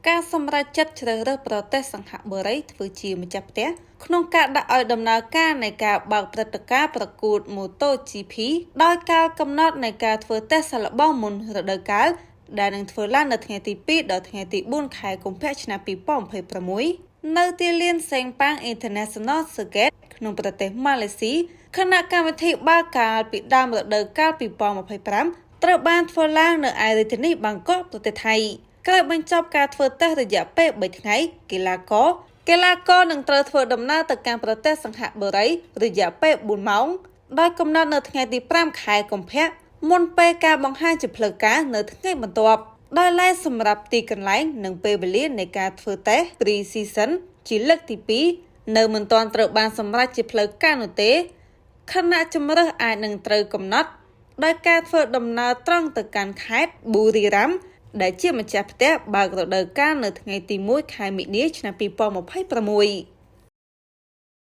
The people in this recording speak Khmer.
ការសម្រេចចិត្តជ្រើសរើសប្រទេសសង្ហបុរីធ្វើជាម្ចាស់ផ្ទះក្នុងការដាក់ឲ្យដំណើរការនៃការបើកព្រឹត្តិការណ៍ប្រកួត MotoGP ដោយការកំណត់នៃការធ្វើតេស្តសាកល្បងមុនរដូវកាលដែលនឹងធ្វើឡើងនៅថ្ងៃទី2ដល់ថ្ងៃទី4ខែកុម្ភៈឆ្នាំ2026នៅទីលានសេងប៉ាង International Circuit ក្នុងប្រទេសម៉ាឡេស៊ីគណៈកម្មវិធីបើកកាលពីដើមរដូវកាល2025ត្រូវបានធ្វើឡើងនៅឯរាជធានីបាងកកប្រទេសថៃក្រោយបញ្ចប់ការធ្វើតេស្តរយៈពេល3ថ្ងៃកីឡាករនឹងត្រូវធ្វើដំណើរទៅកាន់ប្រទេសសង្ហបុរីរយៈពេល4ម៉ោងដោយកំណត់នៅថ្ងៃទី5ខែកុម្ភៈមុនពេលការបង្ហាញជាផ្លូវការនៅថ្ងៃបន្ទាប់ដោយឡែកសម្រាប់ទីកន្លែងនិងពេលវេលានៃការធ្វើតេស្ត Pre-season ជាលើកទី2នៅមិនទាន់ត្រូវបានសម្រេចជាផ្លូវការនោះទេខណៈជំរើសអាចនឹងត្រូវកំណត់ដោយការធ្វើដំណើរត្រង់ទៅកាន់ខេត្តប៊ូរីរ៉ាំដែលជាម្ចាស់ផ្ទះបើករដូវកាលនៅថ្ងៃទី1ខែមីនាឆ្នាំ2026